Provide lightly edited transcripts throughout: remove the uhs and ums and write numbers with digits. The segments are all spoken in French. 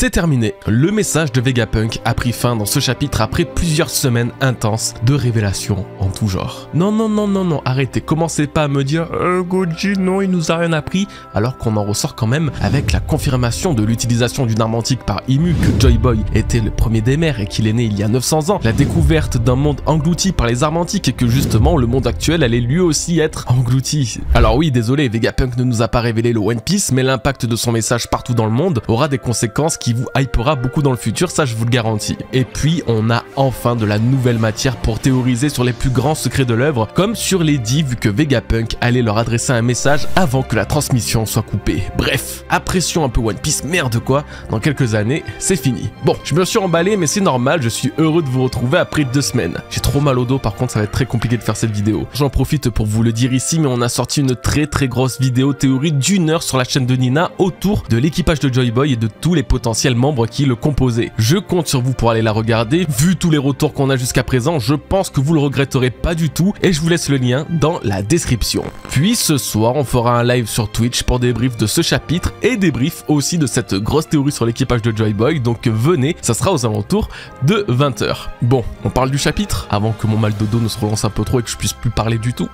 C'est terminé, le message de Vegapunk a pris fin dans ce chapitre après plusieurs semaines intenses de révélations en tout genre. Non, arrêtez, commencez pas à me dire Goji, non, il nous a rien appris, alors qu'on en ressort quand même avec la confirmation de l'utilisation d'une arme antique par Imu, que Joy Boy était le premier des mers et qu'il est né il y a 900 ans, la découverte d'un monde englouti par les armes antiques et que justement le monde actuel allait lui aussi être englouti. Alors oui, désolé, Vegapunk ne nous a pas révélé le One Piece, mais l'impact de son message partout dans le monde aura des conséquences qui vous hypera beaucoup dans le futur, ça je vous le garantis. Et puis on a enfin de la nouvelle matière pour théoriser sur les plus grands secrets de l'œuvre, comme sur les 10 vu que Vegapunk allait leur adresser un message avant que la transmission soit coupée. Bref, apprécions un peu One Piece, merde quoi, dans quelques années, c'est fini. Bon, je me suis emballé mais c'est normal, je suis heureux de vous retrouver après 2 semaines. J'ai trop mal au dos, par contre ça va être très compliqué de faire cette vidéo. J'en profite pour vous le dire ici, mais on a sorti une très grosse vidéo théorie d'1 heure sur la chaîne de Nina autour de l'équipage de Joy Boy et de tous les potentiels membres qui le composaient. Je compte sur vous pour aller la regarder. Vu tous les retours qu'on a jusqu'à présent, je pense que vous le regretterez pas du tout et je vous laisse le lien dans la description. Puis ce soir, on fera un live sur Twitch pour débrief de ce chapitre et débrief aussi de cette grosse théorie sur l'équipage de Joy Boy, donc venez, ça sera aux alentours de 20 h. Bon, on parle du chapitre avant que mon mal de dos ne se relance un peu trop et que je puisse plus parler du tout.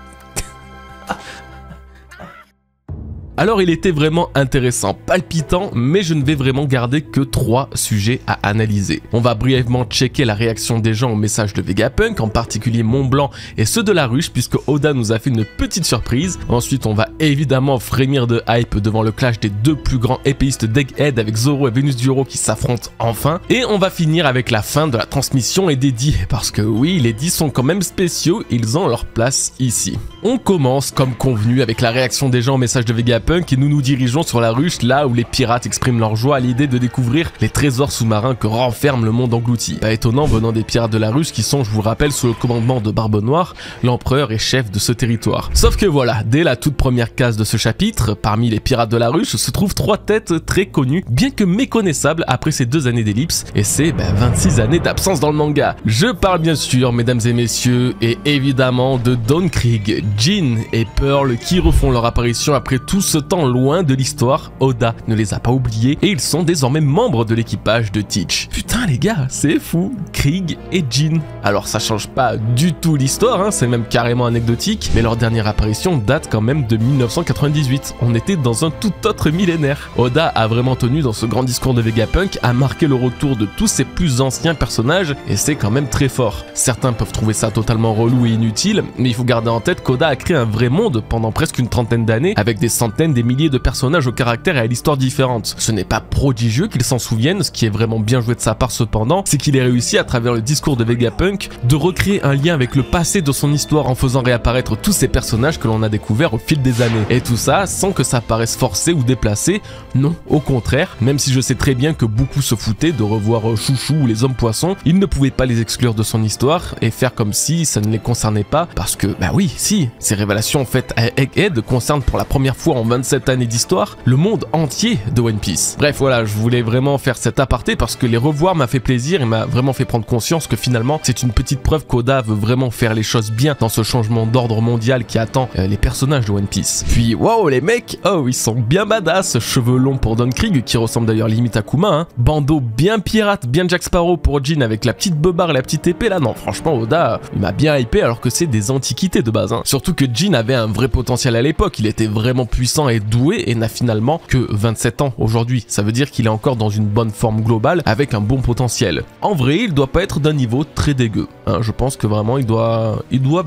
Alors il était vraiment intéressant, palpitant, mais je ne vais vraiment garder que 3 sujets à analyser. On va brièvement checker la réaction des gens au message de Vegapunk, en particulier Mont Blanc et ceux de la ruche, puisque Oda nous a fait une petite surprise. Ensuite on va évidemment frémir de hype devant le clash des 2 plus grands épéistes d'Egghead avec Zoro et Venus du Héros qui s'affrontent enfin. Et on va finir avec la fin de la transmission et des 10, parce que oui, les 10 sont quand même spéciaux, ils ont leur place ici. On commence comme convenu avec la réaction des gens au message de Vegapunk et nous nous dirigeons sur la ruche, là où les pirates expriment leur joie à l'idée de découvrir les trésors sous-marins que renferme le monde englouti. Pas étonnant venant des pirates de la ruche qui sont, je vous rappelle, sous le commandement de Barbe Noire, l'empereur et chef de ce territoire. Sauf que voilà, dès la toute première case de ce chapitre, parmi les pirates de la ruche se trouvent 3 têtes très connues, bien que méconnaissables après ces 2 années d'ellipse, et c'est 26 années d'absence dans le manga. Je parle bien sûr, mesdames et messieurs, et évidemment de Don Krieg, Jin et Pearl qui refont leur apparition après tout ce temps loin de l'histoire. Oda ne les a pas oubliés et ils sont désormais membres de l'équipage de Teach. Putain les gars, c'est fou, Krieg et Jin. Alors ça change pas du tout l'histoire, hein, c'est même carrément anecdotique, mais leur dernière apparition date quand même de 1998. On était dans un tout autre millénaire. Oda a vraiment tenu dans ce grand discours de Vegapunk à marquer le retour de tous ses plus anciens personnages et c'est quand même très fort. Certains peuvent trouver ça totalement relou et inutile, mais il faut garder en tête qu'Oda a créé un vrai monde pendant presque une trentaine d'années avec des centaines, des milliers de personnages au caractère et à l'histoire différente. Ce n'est pas prodigieux qu'il s'en souvienne, ce qui est vraiment bien joué de sa part cependant, c'est qu'il ait réussi à travers le discours de Vegapunk de recréer un lien avec le passé de son histoire en faisant réapparaître tous ces personnages que l'on a découverts au fil des années. Et tout ça sans que ça paraisse forcé ou déplacé, non, au contraire, même si je sais très bien que beaucoup se foutaient de revoir Chouchou ou les hommes poissons, il ne pouvait pas les exclure de son histoire et faire comme si ça ne les concernait pas, parce que, bah oui, si, ces révélations faites à Egghead concernent pour la première fois en 27 années d'histoire le monde entier de One Piece. Bref, voilà, je voulais vraiment faire cet aparté parce que les revoir m'a fait plaisir et m'a vraiment fait prendre conscience que finalement c'est une petite preuve qu'Oda veut vraiment faire les choses bien dans ce changement d'ordre mondial qui attend les personnages de One Piece. Puis wow les mecs, oh ils sont bien badass, cheveux longs pour Don Krieg qui ressemble d'ailleurs limite à Kuma, hein. Bandeau bien pirate, bien Jack Sparrow pour Jin avec la petite beubare et la petite épée là, non franchement Oda il m'a bien hypé alors que c'est des antiquités de base, hein. Surtout que Jin avait un vrai potentiel à l'époque, il était vraiment puissant et doué et n'a finalement que 27 ans aujourd'hui, ça veut dire qu'il est encore dans une bonne forme globale avec un bon potentiel. En vrai il doit pas être d'un niveau très dégueu, hein. Je pense que vraiment il doit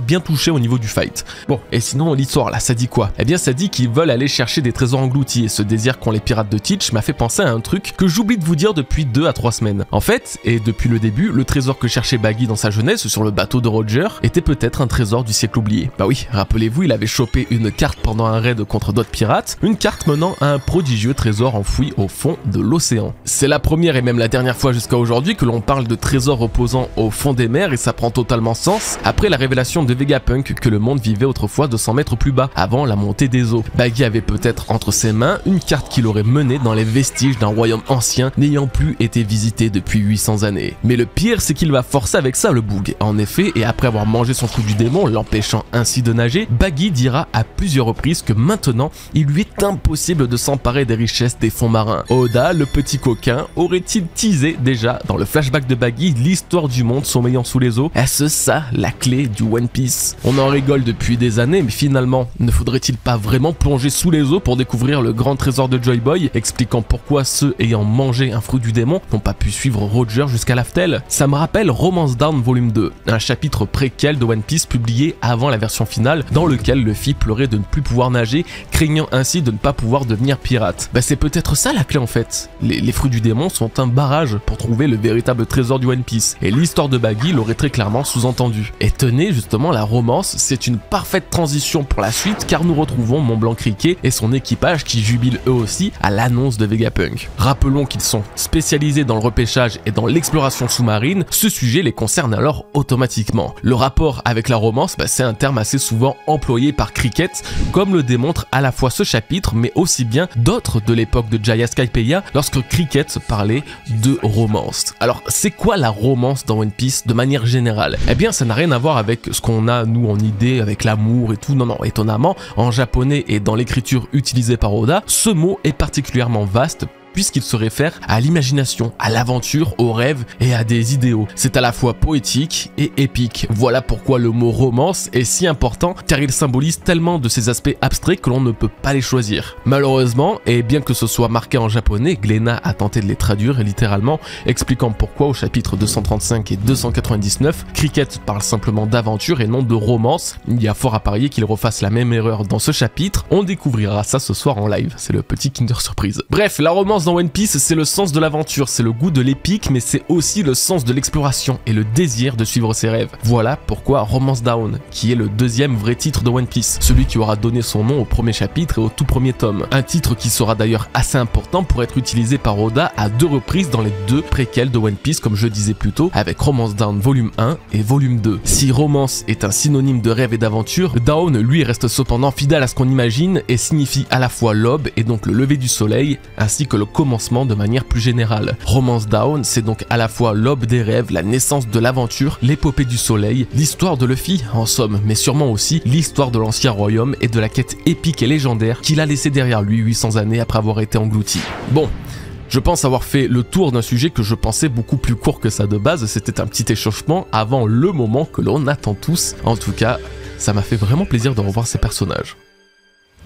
bien toucher au niveau du fight. Bon et sinon l'histoire là ça dit quoi? Eh bien ça dit qu'ils veulent aller chercher des trésors engloutis et ce désir qu'ont les pirates de Teach m'a fait penser à un truc que j'oublie de vous dire depuis 2 à 3 semaines. En fait, et depuis le début, le trésor que cherchait Baggy dans sa jeunesse sur le bateau de Roger était peut-être un trésor du siècle oublié. Bah oui, rappelez-vous, il avait chopé une carte pendant un raid contre d'autres pirates, une carte menant à un prodigieux trésor enfoui au fond de l'océan. C'est la première et même la dernière fois jusqu'à aujourd'hui que l'on parle de trésors reposant au fond des mers et ça prend totalement sens après la révélation de Vegapunk que le monde vivait autrefois 200 mètres plus bas, avant la montée des eaux. Baggy avait peut-être entre ses mains une carte qui l'aurait mené dans les vestiges d'un royaume ancien n'ayant plus été visité depuis 800 années. Mais le pire, c'est qu'il va forcer avec ça le boug. En effet, et après avoir mangé son trou du démon, l'empêchant ainsi de nager, Baggy dira à plusieurs reprises que maintenant, il lui est impossible de s'emparer des richesses des fonds marins. Oda, le petit coquin, aurait-il teasé déjà dans le flashback de Baggy l'histoire du monde sommeillant sous les eaux? Est-ce ça la clé du One Piece? On en rigole depuis des années, mais finalement, ne faudrait-il pas vraiment plonger sous les eaux pour découvrir le grand trésor de Joy Boy, expliquant pourquoi ceux ayant mangé un fruit du démon n'ont pas pu suivre Roger jusqu'à l'Aftel? Ça me rappelle Romance Down volume 2, un chapitre préquel de One Piece publié avant la version finale, dans lequel Luffy pleurait de ne plus pouvoir nager, craignant ainsi de ne pas pouvoir devenir pirate. Bah c'est peut-être ça la clé en fait. Les fruits du démon sont un barrage pour trouver le véritable trésor du One Piece, et l'histoire de Baggy l'aurait très clairement sous-entendu. Et tenez, justement, la romance, c'est une parfaite transition pour la suite, car nous retrouvons Mont Blanc Criquet et son équipage qui jubilent eux aussi à l'annonce de Vegapunk. Rappelons qu'ils sont spécialisés dans le repêchage et dans l'exploration sous-marine, ce sujet les concerne alors automatiquement. Le rapport avec la romance, c'est un terme assez souvent employé par Cricket, comme le démontre à la fois ce chapitre, mais aussi bien d'autres de l'époque de Jaya Skypiea, lorsque Cricket parlait de romance. Alors, c'est quoi la romance dans One Piece de manière générale? Eh bien, ça n'a rien à voir avec ce qu'on a, nous, en idée, avec l'amour et tout. Non, non, étonnamment, en japonais et dans l'écriture utilisée par Oda, ce mot est particulièrement vaste, puisqu'il se réfère à l'imagination, à l'aventure, aux rêves et à des idéaux. C'est à la fois poétique et épique. Voilà pourquoi le mot romance est si important, car il symbolise tellement de ces aspects abstraits que l'on ne peut pas les choisir. Malheureusement, et bien que ce soit marqué en japonais, Glénat a tenté de les traduire littéralement, expliquant pourquoi au chapitre 235 et 299, Cricket parle simplement d'aventure et non de romance. Il y a fort à parier qu'il refasse la même erreur dans ce chapitre. On découvrira ça ce soir en live, c'est le petit Kinder Surprise. Bref, la romance dans One Piece, c'est le sens de l'aventure, c'est le goût de l'épique, mais c'est aussi le sens de l'exploration et le désir de suivre ses rêves. Voilà pourquoi Romance Down, qui est le deuxième vrai titre de One Piece, celui qui aura donné son nom au premier chapitre et au tout premier tome. Un titre qui sera d'ailleurs assez important pour être utilisé par Oda à 2 reprises dans les 2 préquels de One Piece, comme je disais plus tôt, avec Romance Down volume 1 et volume 2. Si romance est un synonyme de rêve et d'aventure, Down, lui, reste cependant fidèle à ce qu'on imagine et signifie à la fois l'aube et donc le lever du soleil, ainsi que le commencement de manière plus générale. Romance Down, c'est donc à la fois l'aube des rêves, la naissance de l'aventure, l'épopée du soleil, l'histoire de Luffy, en somme, mais sûrement aussi l'histoire de l'ancien royaume et de la quête épique et légendaire qu'il a laissé derrière lui 800 années après avoir été englouti. Bon, je pense avoir fait le tour d'un sujet que je pensais beaucoup plus court que ça de base, c'était un petit échauffement avant le moment que l'on attend tous. En tout cas, ça m'a fait vraiment plaisir de revoir ces personnages.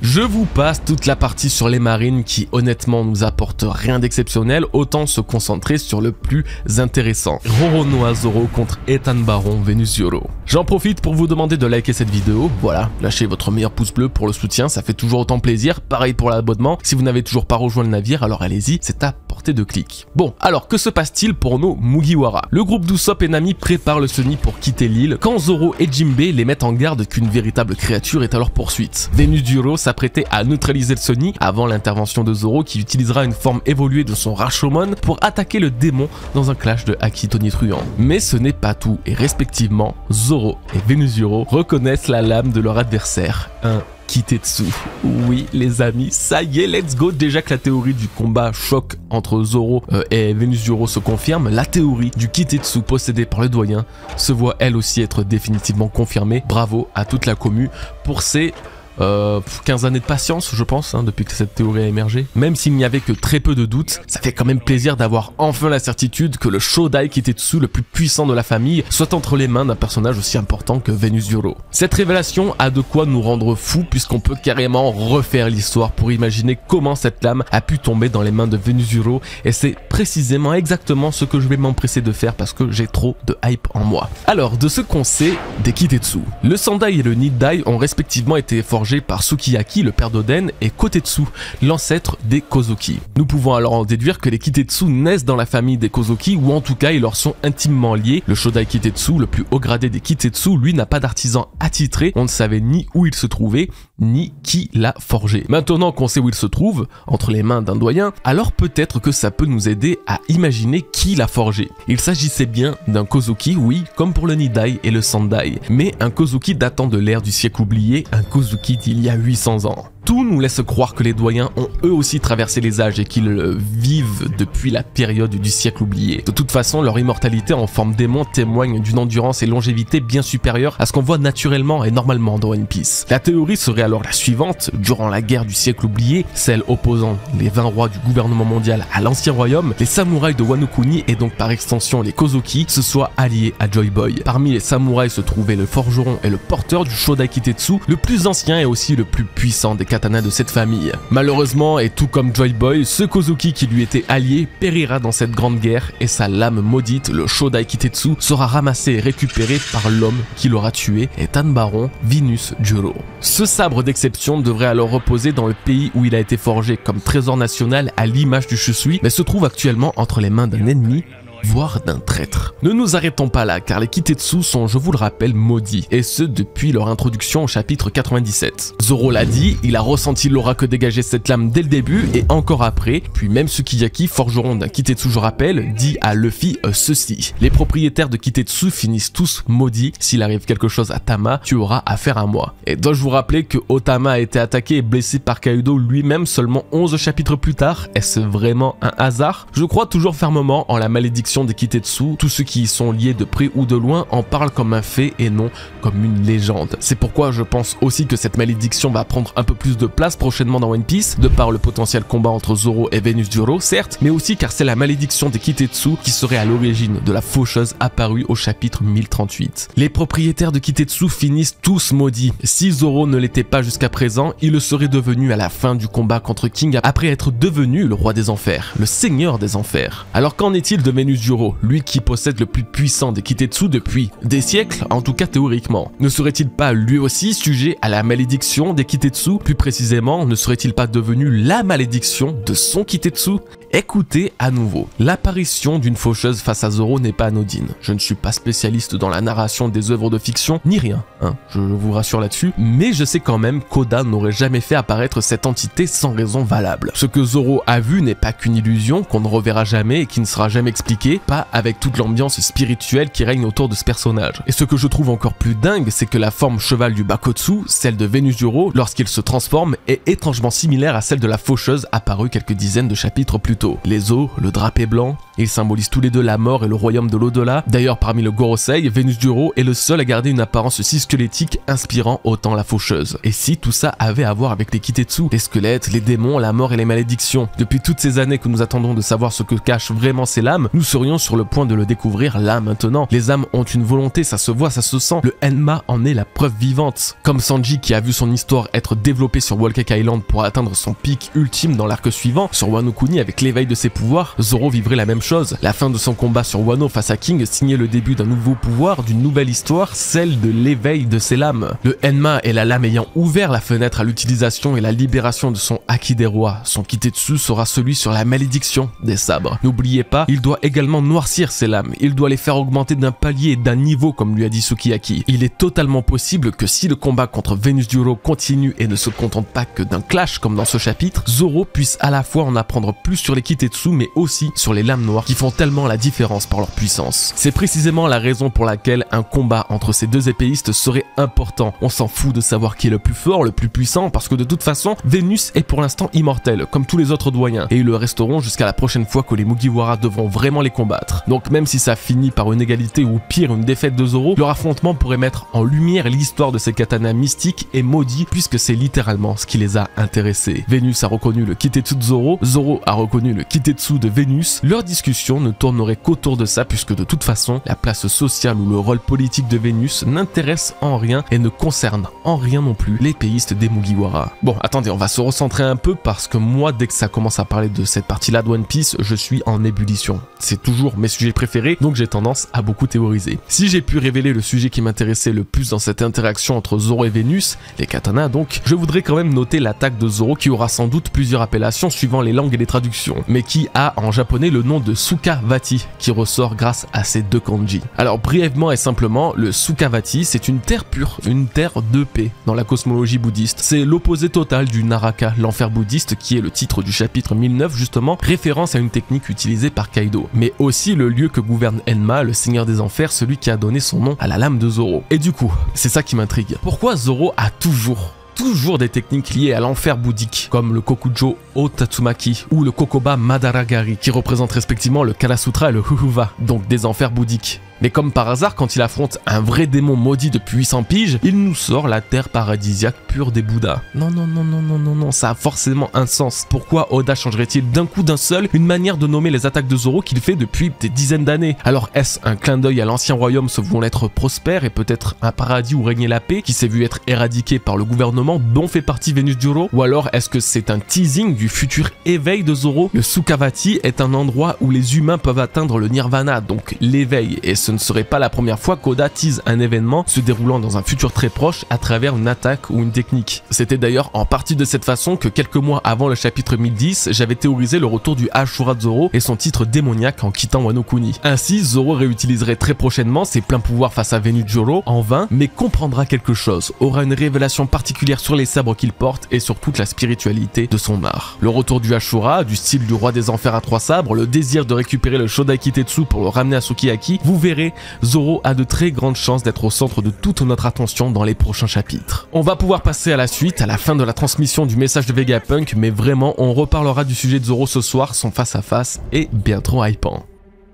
Je vous passe toute la partie sur les marines qui honnêtement nous apporte rien d'exceptionnel, autant se concentrer sur le plus intéressant. Roronoa Zoro contre Ethan Baron Venus Zero. J'en profite pour vous demander de liker cette vidéo, voilà, lâchez votre meilleur pouce bleu pour le soutien, ça fait toujours autant plaisir, pareil pour l'abonnement, si vous n'avez toujours pas rejoint le navire, alors allez-y, c'est à portée de clic. Bon, alors que se passe-t-il pour nos Mugiwara? Le groupe d'Usopp et Nami prépare le Sunny pour quitter l'île, quand Zoro et Jinbe les mettent en garde qu'une véritable créature est à leur poursuite. Venus Zero s'apprêtait à neutraliser le Sunny avant l'intervention de Zoro qui utilisera une forme évoluée de son Rashomon pour attaquer le démon dans un clash de haki tonitruant. Mais ce n'est pas tout et respectivement Zoro et Venus Zero reconnaissent la lame de leur adversaire, un Kitetsu. Oui les amis, ça y est, let's go. Déjà que la théorie du combat choc entre Zoro et Venus Zero se confirme, la théorie du Kitetsu possédé par le doyen se voit elle aussi être définitivement confirmée. Bravo à toute la commu pour ces 15 années de patience, je pense, depuis que cette théorie a émergé. Même s'il n'y avait que très peu de doutes, ça fait quand même plaisir d'avoir enfin la certitude que le Shodai Kitetsu le plus puissant de la famille soit entre les mains d'un personnage aussi important que Venus Zero. Cette révélation a de quoi nous rendre fous puisqu'on peut carrément refaire l'histoire pour imaginer comment cette lame a pu tomber dans les mains de Venus Zero, et c'est précisément exactement ce que je vais m'empresser de faire parce que j'ai trop de hype en moi. Alors, de ce qu'on sait des Kitetsu, le Sandai et le Nidai ont respectivement été forgés par Sukiyaki, le père d'Oden, et Kotetsu, l'ancêtre des Kozuki. Nous pouvons alors en déduire que les Kitetsu naissent dans la famille des Kozuki, ou en tout cas ils leur sont intimement liés. Le Shodai Kitetsu, le plus haut gradé des Kitetsu, lui n'a pas d'artisan attitré, on ne savait ni où il se trouvait, ni qui l'a forgé. Maintenant qu'on sait où il se trouve, entre les mains d'un doyen, alors peut-être que ça peut nous aider à imaginer qui l'a forgé. Il s'agissait bien d'un Kozuki, oui, comme pour le Nidai et le Sandai, mais un Kozuki datant de l'ère du siècle oublié, un Kozuki d'il y a 800 ans. Tout nous laisse croire que les doyens ont eux aussi traversé les âges et qu'ils vivent depuis la période du siècle oublié. De toute façon, leur immortalité en forme d'aimant témoigne d'une endurance et longévité bien supérieure à ce qu'on voit naturellement et normalement dans One Piece. La théorie serait alors la suivante: durant la guerre du siècle oublié, celle opposant les 20 rois du gouvernement mondial à l'ancien royaume, les samouraïs de Wano Kuni et donc par extension les Kozuki se soient alliés à Joy Boy. Parmi les samouraïs se trouvait le forgeron et le porteur du Shodai Kitetsu, le plus ancien et aussi le plus puissant des katanas de cette famille. Malheureusement, et tout comme Joy Boy, ce Kozuki qui lui était allié périra dans cette grande guerre et sa lame maudite, le Shodai Kitetsu, sera ramassée et récupérée par l'homme qui l'aura tué, Ethan Baron, Venus Juro. Ce sabre d'exception devrait alors reposer dans le pays où il a été forgé comme trésor national à l'image du Shusui, mais se trouve actuellement entre les mains d'un ennemi, voire d'un traître. Ne nous arrêtons pas là, car les Kitetsu sont, je vous le rappelle, maudits, et ce depuis leur introduction au chapitre 97. Zoro l'a dit, il a ressenti l'aura que dégageait cette lame dès le début, et encore après, puis même Sukiyaki, forgeron d'un Kitetsu je rappelle, dit à Luffy ceci: les propriétaires de Kitetsu finissent tous maudits, s'il arrive quelque chose à Tama, tu auras affaire à moi. Et dois-je vous rappeler que Otama a été attaqué et blessé par Kaido lui-même seulement 11 chapitres plus tard? Est-ce vraiment un hasard? Je crois toujours fermement en la malédiction des Kitetsu, tous ceux qui y sont liés de près ou de loin en parlent comme un fait et non comme une légende. C'est pourquoi je pense aussi que cette malédiction va prendre un peu plus de place prochainement dans One Piece, de par le potentiel combat entre Zoro et Venus Juro, certes, mais aussi car c'est la malédiction des Kitetsu qui serait à l'origine de la faucheuse apparue au chapitre 1038. Les propriétaires de Kitetsu finissent tous maudits. Si Zoro ne l'était pas jusqu'à présent, il le serait devenu à la fin du combat contre King après être devenu le roi des enfers, le seigneur des enfers. Alors qu'en est-il de Venus Juro, lui qui possède le plus puissant des Kitetsu depuis des siècles, en tout cas théoriquement? Ne serait-il pas lui aussi sujet à la malédiction des Kitetsu? Plus précisément, ne serait-il pas devenu la malédiction de son Kitetsu? Écoutez à nouveau, l'apparition d'une faucheuse face à Zoro n'est pas anodine. Je ne suis pas spécialiste dans la narration des œuvres de fiction, ni rien, hein, je vous rassure là-dessus, mais je sais quand même qu'Oda n'aurait jamais fait apparaître cette entité sans raison valable. Ce que Zoro a vu n'est pas qu'une illusion, qu'on ne reverra jamais et qui ne sera jamais expliquée, pas avec toute l'ambiance spirituelle qui règne autour de ce personnage. Et ce que je trouve encore plus dingue, c'est que la forme cheval du Bakotsu, celle de Venus Juro, lorsqu'il se transforme, est étrangement similaire à celle de la faucheuse apparue quelques dizaines de chapitres plus tôt. Les os, le drapé blanc, ils symbolisent tous les deux la mort et le royaume de l'au-delà. D'ailleurs, parmi le Gorosei, Venus Juro est le seul à garder une apparence si squelettique, inspirant autant la faucheuse. Et si tout ça avait à voir avec les Kitetsu, les squelettes, les démons, la mort et les malédictions? Depuis toutes ces années que nous attendons de savoir ce que cachent vraiment ces lames, nous serions sur le point de le découvrir là maintenant. Les âmes ont une volonté, ça se voit, ça se sent. Le Enma en est la preuve vivante. Comme Sanji qui a vu son histoire être développée sur Whole Cake Island pour atteindre son pic ultime dans l'arc suivant, sur Wano Kuni avec l'éveil de ses pouvoirs, Zoro vivrait la même chose. La fin de son combat sur Wano face à King signait le début d'un nouveau pouvoir, d'une nouvelle histoire, celle de l'éveil de ses lames. Le Enma est la lame ayant ouvert la fenêtre à l'utilisation et la libération de son Haki des rois. Son Kitetsu sera celui sur la malédiction des sabres. N'oubliez pas, il doit également noircir ses lames, il doit les faire augmenter d'un palier et d'un niveau comme lui a dit Sukiyaki. Il est totalement possible que si le combat contre Venus Juro continue et ne se contente pas que d'un clash comme dans ce chapitre, Zoro puisse à la fois en apprendre plus sur les Kitetsu mais aussi sur les lames noires qui font tellement la différence par leur puissance. C'est précisément la raison pour laquelle un combat entre ces deux épéistes serait important. On s'en fout de savoir qui est le plus fort, le plus puissant, parce que de toute façon, Vénus est pour l'instant immortel, comme tous les autres doyens, et ils le resteront jusqu'à la prochaine fois que les Mugiwara devront vraiment les combattre. Donc même si ça finit par une égalité ou pire une défaite de Zoro, leur affrontement pourrait mettre en lumière l'histoire de ces katanas mystiques et maudits, puisque c'est littéralement ce qui les a intéressés. Vénus a reconnu le Kitetsu de Zoro, Zoro a reconnu le Kitetsu de Vénus. Leur discussion ne tournerait qu'autour de ça, puisque de toute façon, la place sociale ou le rôle politique de Vénus n'intéresse en rien et ne concerne en rien non plus l'épéiste des Mugiwara. Bon, attendez, on va se recentrer un peu parce que moi, dès que ça commence à parler de cette partie-là de One Piece, je suis en ébullition. C'est toujours mes sujets préférés, donc j'ai tendance à beaucoup théoriser. Si j'ai pu révéler le sujet qui m'intéressait le plus dans cette interaction entre Zoro et Vénus, les katanas donc, je voudrais quand même noter l'attaque de Zoro qui aura sans doute plusieurs appellations suivant les langues et les traductions, mais qui a en japonais le nom de Sukhavati, qui ressort grâce à ces deux kanji. Alors brièvement et simplement, le Sukhavati, c'est une terre pure, une terre de paix dans la cosmologie bouddhiste. C'est l'opposé total du Naraka, l'enfer bouddhiste, qui est le titre du chapitre 1009 justement, référence à une technique utilisée par Kaido, mais aussi le lieu que gouverne Enma, le seigneur des enfers, celui qui a donné son nom à la lame de Zoro. Et du coup, c'est ça qui m'intrigue. Pourquoi Zoro a toujours toujours des techniques liées à l'enfer bouddhique, comme le Kokujo o Tatsumaki ou le Kokoba Madaragari, qui représentent respectivement le Kalasutra et le Huhuva, donc des enfers bouddhiques. Mais comme par hasard, quand il affronte un vrai démon maudit depuis 800 piges, il nous sort la terre paradisiaque pure des Bouddhas. Non, ça a forcément un sens. Pourquoi Oda changerait-il d'un coup d'un seul une manière de nommer les attaques de Zoro qu'il fait depuis des dizaines d'années? Alors est-ce un clin d'œil à l'ancien royaume se voulant être prospère et peut-être un paradis où régnait la paix, qui s'est vu être éradiqué par le gouvernement dont fait partie Vénus Juro? Ou alors est-ce que c'est un teasing du futur éveil de Zoro? Le Sukhavati est un endroit où les humains peuvent atteindre le nirvana, donc l'éveil, et ce ne serait pas la première fois qu'Oda tease un événement se déroulant dans un futur très proche à travers une attaque ou une technique. C'était d'ailleurs en partie de cette façon que quelques mois avant le chapitre 1010, j'avais théorisé le retour du Ashura de Zoro et son titre démoniaque en quittant Wano Kuni. Ainsi, Zoro réutiliserait très prochainement ses pleins pouvoirs face à Vénus Juro en vain, mais comprendra quelque chose, aura une révélation particulière sur les sabres qu'il porte et sur toute la spiritualité de son art. Le retour du Ashura, du style du roi des enfers à 3 sabres, le désir de récupérer le Shodai Kitetsu pour le ramener à Sukiyaki, vous verrez, Zoro a de très grandes chances d'être au centre de toute notre attention dans les prochains chapitres. On va pouvoir passer à la suite, à la fin de la transmission du message de Vegapunk, mais vraiment on reparlera du sujet de Zoro ce soir, son face à face est bien trop hypant.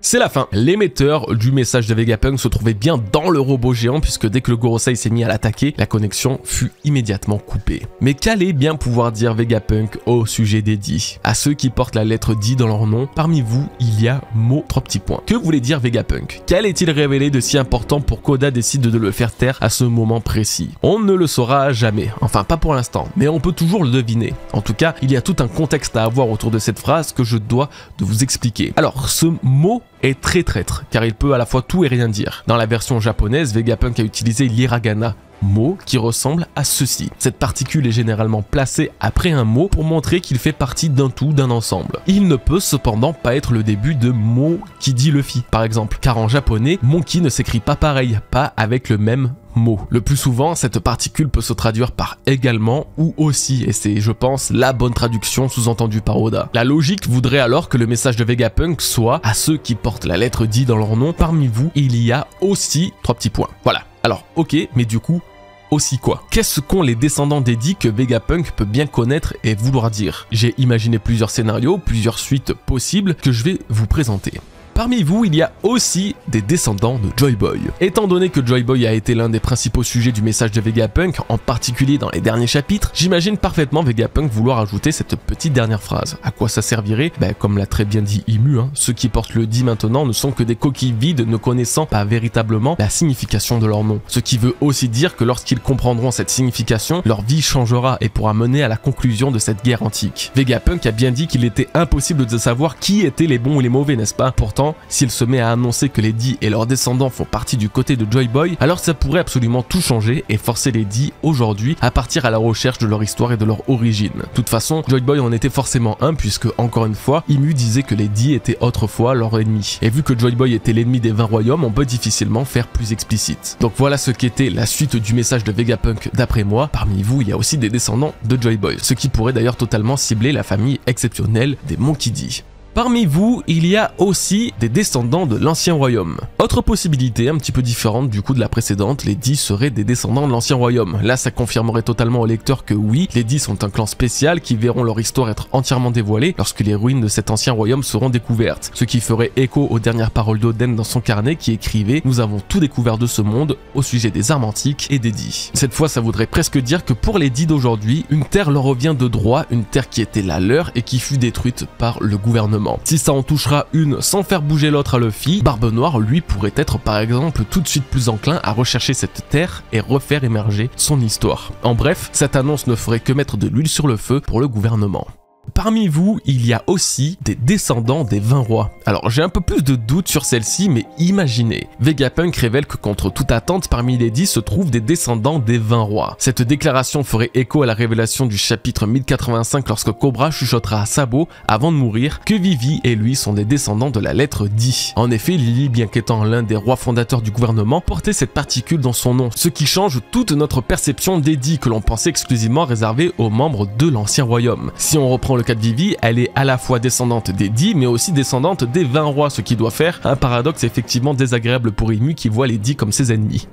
C'est la fin. L'émetteur du message de Vegapunk se trouvait bien dans le robot géant puisque dès que le Gorosei s'est mis à l'attaquer, la connexion fut immédiatement coupée. Mais qu'allait bien pouvoir dire Vegapunk au sujet des D? À ceux qui portent la lettre D dans leur nom, parmi vous, il y a mot 3 petits points. Que voulait dire Vegapunk? Qu'allait-il révéler de si important pour qu'Oda décide de le faire taire à ce moment précis? On ne le saura jamais, enfin pas pour l'instant, mais on peut toujours le deviner. En tout cas, il y a tout un contexte à avoir autour de cette phrase que je dois de vous expliquer. Alors, ce mot est très traître, car il peut à la fois tout et rien dire. Dans la version japonaise, Vegapunk a utilisé l'hiragana, mot qui ressemble à ceci. Cette particule est généralement placée après un mot pour montrer qu'il fait partie d'un tout, d'un ensemble. Il ne peut cependant pas être le début de mot qui dit Luffy, par exemple, car en japonais, monkey ne s'écrit pas pareil, pas avec le même mot. Le plus souvent, cette particule peut se traduire par également ou aussi, et c'est, je pense, la bonne traduction sous-entendue par Oda. La logique voudrait alors que le message de Vegapunk soit à ceux qui portent la lettre D dans leur nom, parmi vous, il y a aussi 3 petits points. Voilà. Alors, ok, mais du coup, aussi quoi? Qu'est-ce qu'ont les descendants d'Eddie que Vegapunk peut bien connaître et vouloir dire? J'ai imaginé plusieurs scénarios, plusieurs suites possibles que je vais vous présenter. Parmi vous, il y a aussi des descendants de Joy Boy. Étant donné que Joy Boy a été l'un des principaux sujets du message de Vegapunk, en particulier dans les derniers chapitres, j'imagine parfaitement Vegapunk vouloir ajouter cette petite dernière phrase. À quoi ça servirait? Comme l'a très bien dit Imu, ceux qui portent le D maintenant ne sont que des coquilles vides ne connaissant pas véritablement la signification de leur nom. Ce qui veut aussi dire que lorsqu'ils comprendront cette signification, leur vie changera et pourra mener à la conclusion de cette guerre antique. Vegapunk a bien dit qu'il était impossible de savoir qui étaient les bons ou les mauvais, n'est-ce pas? Pourtant, s'il se met à annoncer que les D et leurs descendants font partie du côté de Joy Boy, alors ça pourrait absolument tout changer et forcer les D aujourd'hui à partir à la recherche de leur histoire et de leur origine. De toute façon, Joy Boy en était forcément un puisque, encore une fois, Imu disait que les D étaient autrefois leur ennemi. Et vu que Joy Boy était l'ennemi des 20 royaumes, on peut difficilement faire plus explicite. Donc voilà ce qu'était la suite du message de Vegapunk d'après moi. Parmi vous, il y a aussi des descendants de Joy Boy, ce qui pourrait d'ailleurs totalement cibler la famille exceptionnelle des Monkey D. Parmi vous, il y a aussi des descendants de l'ancien royaume. Autre possibilité, un petit peu différente du coup de la précédente, les D seraient des descendants de l'ancien royaume. Là, ça confirmerait totalement au lecteur que oui, les D sont un clan spécial qui verront leur histoire être entièrement dévoilée lorsque les ruines de cet ancien royaume seront découvertes. Ce qui ferait écho aux dernières paroles d'Oden dans son carnet qui écrivait « Nous avons tout découvert de ce monde au sujet des armes antiques et des D ». Cette fois, ça voudrait presque dire que pour les D d'aujourd'hui, une terre leur revient de droit, une terre qui était la leur et qui fut détruite par le gouvernement. Si ça en touchera une sans faire bouger l'autre à Luffy, Barbe Noire lui pourrait être par exemple tout de suite plus enclin à rechercher cette terre et refaire émerger son histoire. En bref, cette annonce ne ferait que mettre de l'huile sur le feu pour le gouvernement. Parmi vous, il y a aussi des descendants des 20 rois. Alors j'ai un peu plus de doutes sur celle-ci, mais imaginez. Vegapunk révèle que contre toute attente, parmi les 10 se trouvent des descendants des 20 rois. Cette déclaration ferait écho à la révélation du chapitre 1085 lorsque Cobra chuchotera à Sabo, avant de mourir, que Vivi et lui sont des descendants de la lettre D. En effet, Lily, bien qu'étant l'un des rois fondateurs du gouvernement, portait cette particule dans son nom, ce qui change toute notre perception des D que l'on pensait exclusivement réservée aux membres de l'ancien royaume. Si on reprend le cas de Vivi, elle est à la fois descendante des D mais aussi descendante des 20 rois, ce qui doit faire un paradoxe effectivement désagréable pour Imu qui voit les D comme ses ennemis.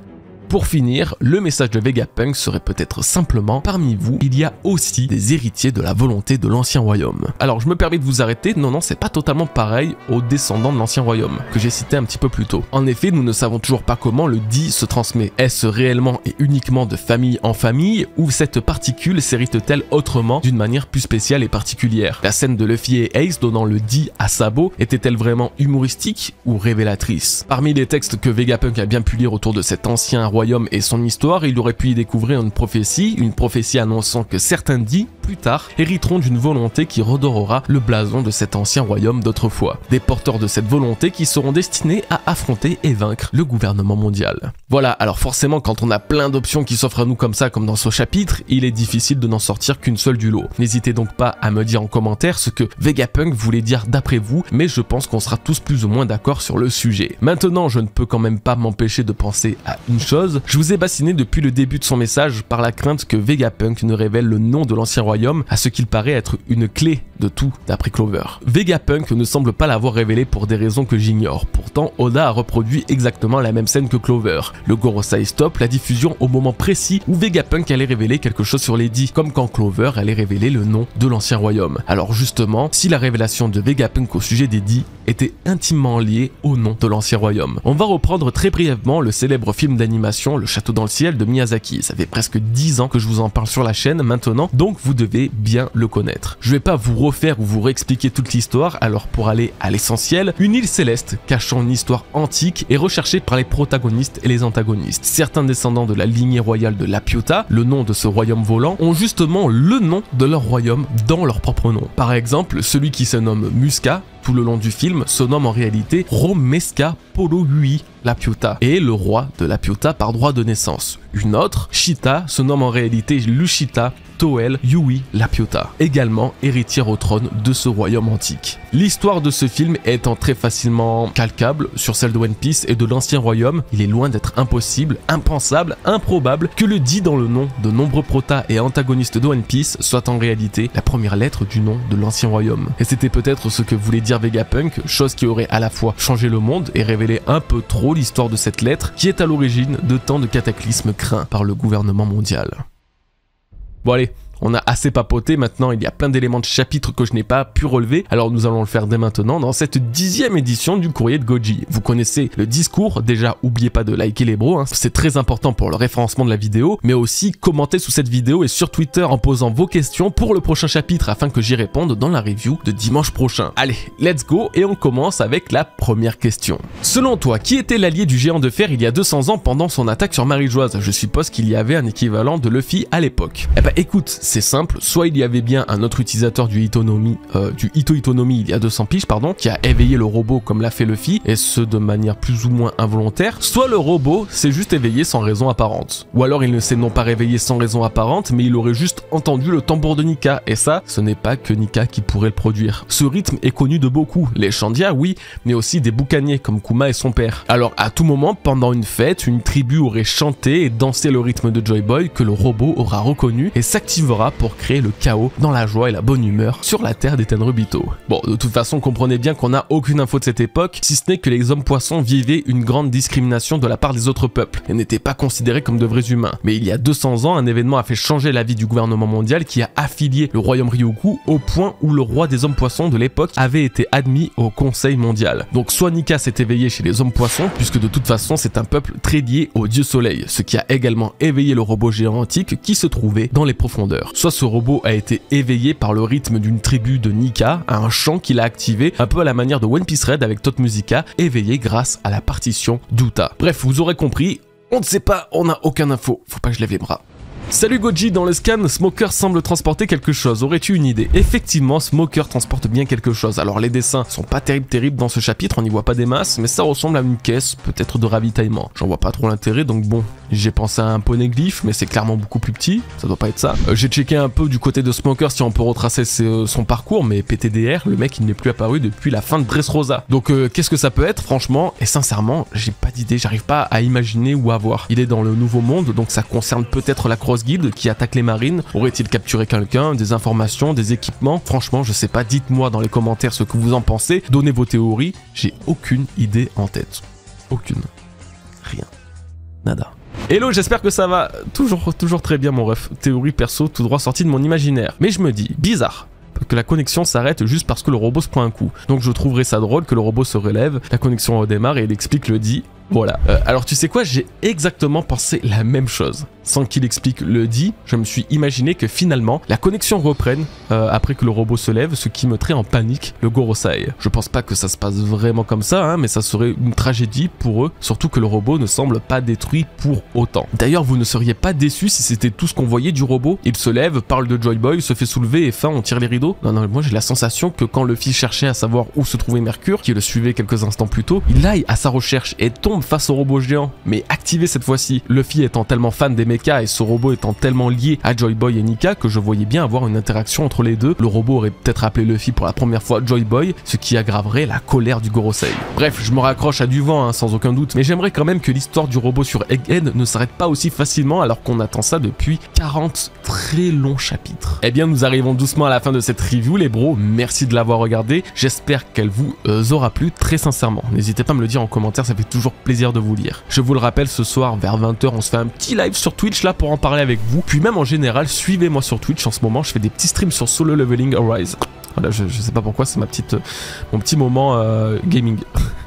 Pour finir, le message de Vegapunk serait peut-être simplement, parmi vous, il y a aussi des héritiers de la volonté de l'ancien royaume. Alors je me permets de vous arrêter, non, c'est pas totalement pareil aux descendants de l'ancien royaume, que j'ai cité un petit peu plus tôt. En effet, nous ne savons toujours pas comment le Di se transmet. Est-ce réellement et uniquement de famille en famille, ou cette particule s'hérite-t-elle autrement, d'une manière plus spéciale et particulière? La scène de Luffy et Ace donnant le Di à Sabo était-elle vraiment humoristique ou révélatrice? Parmi les textes que Vegapunk a bien pu lire autour de cet ancien royaume et son histoire, il aurait pu y découvrir une prophétie annonçant que certains Di, plus tard, hériteront d'une volonté qui redorera le blason de cet ancien royaume d'autrefois. Des porteurs de cette volonté qui seront destinés à affronter et vaincre le gouvernement mondial. Voilà, alors forcément quand on a plein d'options qui s'offrent à nous comme ça, comme dans ce chapitre, il est difficile de n'en sortir qu'une seule du lot. N'hésitez donc pas à me dire en commentaire ce que Vegapunk voulait dire d'après vous, mais je pense qu'on sera tous plus ou moins d'accord sur le sujet. Maintenant, je ne peux quand même pas m'empêcher de penser à une chose, je vous ai bassiné depuis le début de son message par la crainte que Vegapunk ne révèle le nom de l'ancien royaume, à ce qu'il paraît être une clé de tout d'après Clover. Vegapunk ne semble pas l'avoir révélé pour des raisons que j'ignore, pourtant Oda a reproduit exactement la même scène que Clover. Le Gorosei stoppe la diffusion au moment précis où Vegapunk allait révéler quelque chose sur les Di, comme quand Clover allait révéler le nom de l'ancien royaume. Alors justement, si la révélation de Vegapunk au sujet des Di était intimement liée au nom de l'ancien royaume. On va reprendre très brièvement le célèbre film d'animation Le Château dans le ciel de Miyazaki. Ça fait presque 10 ans que je vous en parle sur la chaîne maintenant, donc vous devez bien le connaître. Je vais pas vous refaire ou vous réexpliquer toute l'histoire, alors pour aller à l'essentiel, une île céleste cachant une histoire antique est recherchée par les protagonistes et les antagonistes. Certains descendants de la lignée royale de Laputa, le nom de ce royaume volant, ont justement le nom de leur royaume dans leur propre nom. Par exemple, celui qui se nomme Muska, tout le long du film, se nomme en réalité Romeska Polohui Laputa et est le roi de Laputa par droit de naissance. Une autre, Shita, se nomme en réalité Lushita Toel Yui Laputa, également héritière au trône de ce royaume antique. L'histoire de ce film étant très facilement calcable sur celle de One Piece et de l'ancien royaume, il est loin d'être impossible, impensable, improbable que le Di dans le nom de nombreux protas et antagonistes de One Piece soit en réalité la première lettre du nom de l'ancien royaume. Et c'était peut-être ce que voulait dire Vegapunk, chose qui aurait à la fois changé le monde et révélé un peu trop l'histoire de cette lettre qui est à l'origine de tant de cataclysmes craints par le gouvernement mondial. Bon allez, on a assez papoté, maintenant il y a plein d'éléments de chapitre que je n'ai pas pu relever, alors nous allons le faire dès maintenant dans cette 10e édition du courrier de Goji. Vous connaissez le discours, déjà oubliez pas de liker les bros, c'est très important pour le référencement de la vidéo, mais aussi commentez sous cette vidéo et sur Twitter en posant vos questions pour le prochain chapitre afin que j'y réponde dans la review de dimanche prochain. Allez, let's go et on commence avec la première question. Selon toi, qui était l'allié du géant de fer il y a 200 ans pendant son attaque sur Marie-Joise? Je suppose qu'il y avait un équivalent de Luffy à l'époque. Eh bah écoute, c'est simple, soit il y avait bien un autre utilisateur du Ito Itonomi il y a 200 piges, qui a éveillé le robot comme l'a fait Luffy, et ce de manière plus ou moins involontaire, soit le robot s'est juste éveillé sans raison apparente. Ou alors il ne s'est non pas réveillé sans raison apparente, mais il aurait juste entendu le tambour de Nika, et ça, ce n'est pas que Nika qui pourrait le produire. Ce rythme est connu de beaucoup, les Shandia oui, mais aussi des boucaniers comme Kuma et son père. Alors à tout moment, pendant une fête, une tribu aurait chanté et dansé le rythme de Joy Boy que le robot aura reconnu et s'activera pour créer le chaos dans la joie et la bonne humeur sur la terre des Tenryubito. Bon, de toute façon, comprenez bien qu'on n'a aucune info de cette époque, si ce n'est que les hommes poissons vivaient une grande discrimination de la part des autres peuples et n'étaient pas considérés comme de vrais humains. Mais il y a 200 ans, un événement a fait changer la vie du gouvernement mondial qui a affilié le royaume Ryukyu au point où le roi des hommes poissons de l'époque avait été admis au conseil mondial. Donc soit Nika s'est éveillé chez les hommes poissons, puisque de toute façon c'est un peuple très lié au dieu soleil, ce qui a également éveillé le robot géant antique qui se trouvait dans les profondeurs. Soit ce robot a été éveillé par le rythme d'une tribu de Nika, à un chant qu'il a activé, un peu à la manière de One Piece Red avec Tot Musica, éveillé grâce à la partition d'Uta. Bref, vous aurez compris, on ne sait pas, on n'a aucun info, faut pas que je lève les bras. Salut Goji, dans le scan, Smoker semble transporter quelque chose, aurais-tu une idée? Effectivement, Smoker transporte bien quelque chose, alors les dessins sont pas terribles dans ce chapitre, on n'y voit pas des masses, mais ça ressemble à une caisse, peut-être de ravitaillement. J'en vois pas trop l'intérêt, donc bon, j'ai pensé à un poneglyph, mais c'est clairement beaucoup plus petit, ça doit pas être ça. J'ai checké un peu du côté de Smoker si on peut retracer son parcours, mais PTDR, le mec il n'est plus apparu depuis la fin de Dressrosa. Donc qu'est-ce que ça peut être, franchement, et sincèrement, j'ai pas d'idée, j'arrive pas à imaginer ou à voir. Il est dans le nouveau monde, donc ça concerne peut-être la Cross Guild qui attaque les marines. Aurait-il capturé quelqu'un, des informations, des équipements? Franchement, je sais pas, dites-moi dans les commentaires ce que vous en pensez, donnez vos théories, j'ai aucune idée en tête. Aucune. Rien. Nada. Hello, j'espère que ça va. Toujours très bien mon ref. Théorie perso, tout droit sortie de mon imaginaire. Mais je me dis, bizarre que la connexion s'arrête juste parce que le robot se prend un coup. Donc je trouverais ça drôle que le robot se relève, la connexion redémarre et il explique le dit. Voilà. Alors tu sais quoi, j'ai exactement pensé la même chose. Sans qu'il explique le dit, je me suis imaginé que finalement, la connexion reprenne après que le robot se lève, ce qui mettrait en panique le Gorosei. Je pense pas que ça se passe vraiment comme ça, hein, mais ça serait une tragédie pour eux, surtout que le robot ne semble pas détruit pour autant. D'ailleurs, vous ne seriez pas déçus si c'était tout ce qu'on voyait du robot. Il se lève, parle de Joy Boy, se fait soulever et fin, on tire les rideaux. Non, moi j'ai la sensation que quand Luffy cherchait à savoir où se trouvait Mercure, qui le suivait quelques instants plus tôt, il aille à sa recherche et tombe face au robot géant, mais activé cette fois-ci. Luffy étant tellement fan des mechas et ce robot étant tellement lié à Joy Boy et Nika que je voyais bien avoir une interaction entre les deux. Le robot aurait peut-être appelé Luffy pour la première fois Joy Boy, ce qui aggraverait la colère du Gorosei. Bref, je me raccroche à du vent, hein, sans aucun doute, mais j'aimerais quand même que l'histoire du robot sur Egghead ne s'arrête pas aussi facilement alors qu'on attend ça depuis 40 très longs chapitres. Eh bien, nous arrivons doucement à la fin de cette review, les bros. Merci de l'avoir regardé. J'espère qu'elle vous aura plu, très sincèrement. N'hésitez pas à me le dire en commentaire, ça fait toujours plaisir de vous lire. Je vous le rappelle, ce soir vers 20 h, on se fait un petit live sur Twitch là pour en parler avec vous. Puis même en général, suivez-moi sur Twitch en ce moment. Je fais des petits streams sur Solo Leveling Arise. Voilà, je sais pas pourquoi, c'est mon petit moment gaming.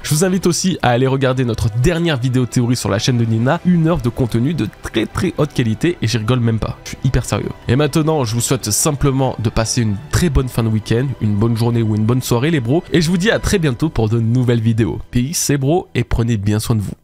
Je vous invite aussi à aller regarder notre dernière vidéo théorie sur la chaîne de Nina. 1 heure de contenu de très haute qualité et j'y rigole même pas. Je suis hyper sérieux. Et maintenant, je vous souhaite simplement de passer une très bonne fin de week-end, une bonne journée ou une bonne soirée les bros. Et je vous dis à très bientôt pour de nouvelles vidéos. Peace les bros et prenez bien soin de vous.